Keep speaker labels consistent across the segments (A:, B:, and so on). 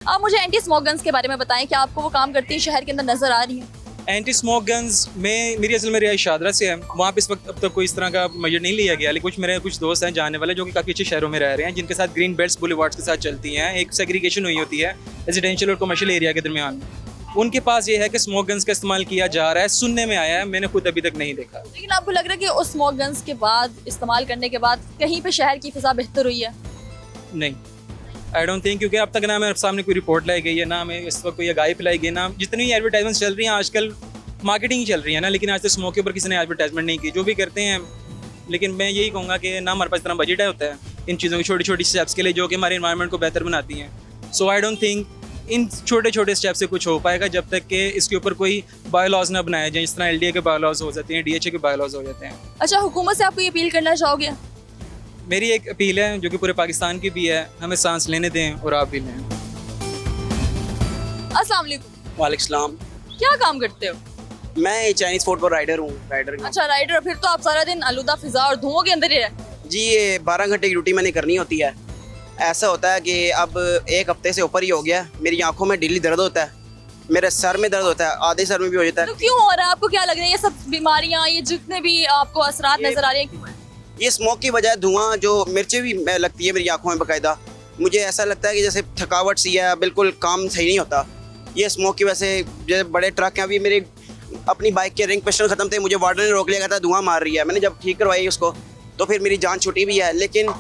A: आप मुझे anti smoke guns के बारे में बताएं, क्या आपको वो काम करती है, शहर के अंदर नजर आ रही है?
B: एंटी स्मोक गन्स में मेरी असल में रिहाइश शादरा से है। वहाँ पे इस वक्त अब तक कोई इस तरह का मेजर नहीं लिया गया, लेकिन मेरे कुछ दोस्त हैं जानने वाले जो कि काफ़ी अच्छे शहरों में रह रहे हैं, जिनके साथ ग्रीन बेल्ट्स बुलेवार्ड्स के साथ चलती हैं। एक सेग्रीगेशन हुई होती है रेजिडेंशियल और कमर्शियल एरिया के दरमियान। उनके पास ये है कि स्मोक गन्स का इस्तेमाल किया जा रहा है, सुनने में आया है, मैंने खुद अभी तक नहीं देखा।
A: लेकिन आपको लग रहा है कि उस स्मोक गन्स के बाद, इस्तेमाल करने के बाद कहीं पे शहर की फिजा बेहतर हुई है?
B: नहीं, आई डोंट थिंक, क्योंकि अब तक ना मेरे सामने कोई रिपोर्ट लाई गई है, ना हमें इस वक्त कोई आगाही फैलाई गई, ना जितनी एडवर्टाइजमेंट चल रही हैं आजकल मार्केटिंग ही चल रही है ना, लेकिन आज तक स्मोक के ऊपर किसी ने एडवर्टाइजमेंट नहीं की। जो भी करते हैं, लेकिन मैं यही कहूँगा कि ना हमारे पास इतना बजट है होता है इन चीज़ों की, छोटी छोटी स्टेप्स के लिए जो कि हमारे इन्वायरमेंट को बेहतर बनाती हैं। सो आई डोंट थिंक इन छोटे छोटे स्टेप से कुछ हो पाएगा जब तक कि इसके ऊपर कोई बायोलॉज ना बनाया जाए, जिस तरह LDA के बायोलॉज हो जाते हैं, DHA के बायोलॉज हो जाते हैं।
A: अच्छा, हुकूमत से आपको ये अपील करना चाहोगे?
B: मेरी एक अपील है जो कि पूरे पाकिस्तान की भी है, हमें सांस लेने दें और आप भी लें।
A: अस्सलाम वालेकुम।
C: वालेकुम सलाम।
A: क्या काम करते हो?
C: मैं चाइनीज फूड पर राइडर हूँ।
A: अच्छा, राइडर। फिर तो आप सारा दिन आलूदा फिजा और धुओं के अंदर ही रहते।
C: जी, ये 12 घंटे की ड्यूटी मैंने करनी होती है। ऐसा होता है कि अब एक हफ्ते से ऊपर ही हो गया, मेरी आंखों में डेली दर्द होता है, मेरे सर में दर्द होता है, आधे सर में भी हो जाता है।
A: तो क्यों हो रहा है? आपको क्या लग रहा है ये सब बीमारियां, ये जितने भी आपको असरात नजर आ रहे हैं, क्यों है?
C: ये स्मोक की वजह, धुआं, जो मिर्चें भी लगती है मेरी आंखों में बाकायदा। मुझे ऐसा लगता है कि जैसे थकावट सी है, बिल्कुल काम सही नहीं होता। ये स्मोक की वजह से जैसे बड़े ट्रक हैं, अभी मेरी अपनी बाइक के रिंग पिस्टन ख़त्म थे, मुझे वार्डन ने रोक लिया, कहता धुआं मार रही है। मैंने जब ठीक करवाई उसको तो फिर मेरी जान छुटी भी है। लेकिन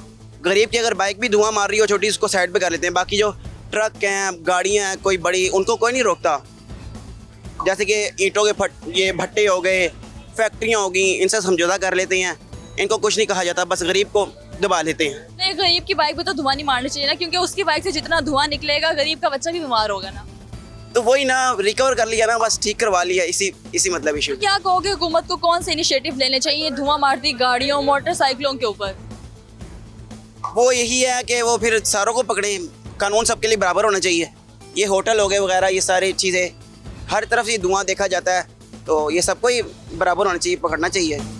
C: गरीब की अगर बाइक भी धुआं मार रही हो छोटी, उसको साइड पे कर लेते हैं। बाकी जो ट्रक हैं, गाड़ियाँ हैं कोई बड़ी, उनको कोई नहीं रोकता। जैसे कि ईंटों के ये भट्टे हो गए, फैक्ट्रियाँ हो गई, इनसे समझौता कर लेते हैं, इनको कुछ नहीं कहा जाता, बस गरीब को दबा लेते हैं।
A: नहीं, गरीब की बाइक पे तो धुआं नहीं मारना चाहिए ना, क्योंकि उसकी बाइक से जितना धुआं निकलेगा गरीब का बच्चा भी बीमार होगा ना।
C: तो वही ना, रिकवर कर लिया ना, बस ठीक करवा लिया, इसी मतलब इशू।
A: क्या कहोगे, हुकूमत को कौन से इनिशिएटिव लेने चाहिए धुआं मारती गाड़ियों, मोटरसाइकिलों के ऊपर?
C: वो यही है कि वो फिर सारों को पकड़े, कानून सबके लिए बराबर होना चाहिए। ये होटल हो गए वगैरह, ये सारी चीज़ें, हर तरफ से धुआं देखा जाता है, तो ये सबको ही बराबर होना चाहिए, पकड़ना चाहिए।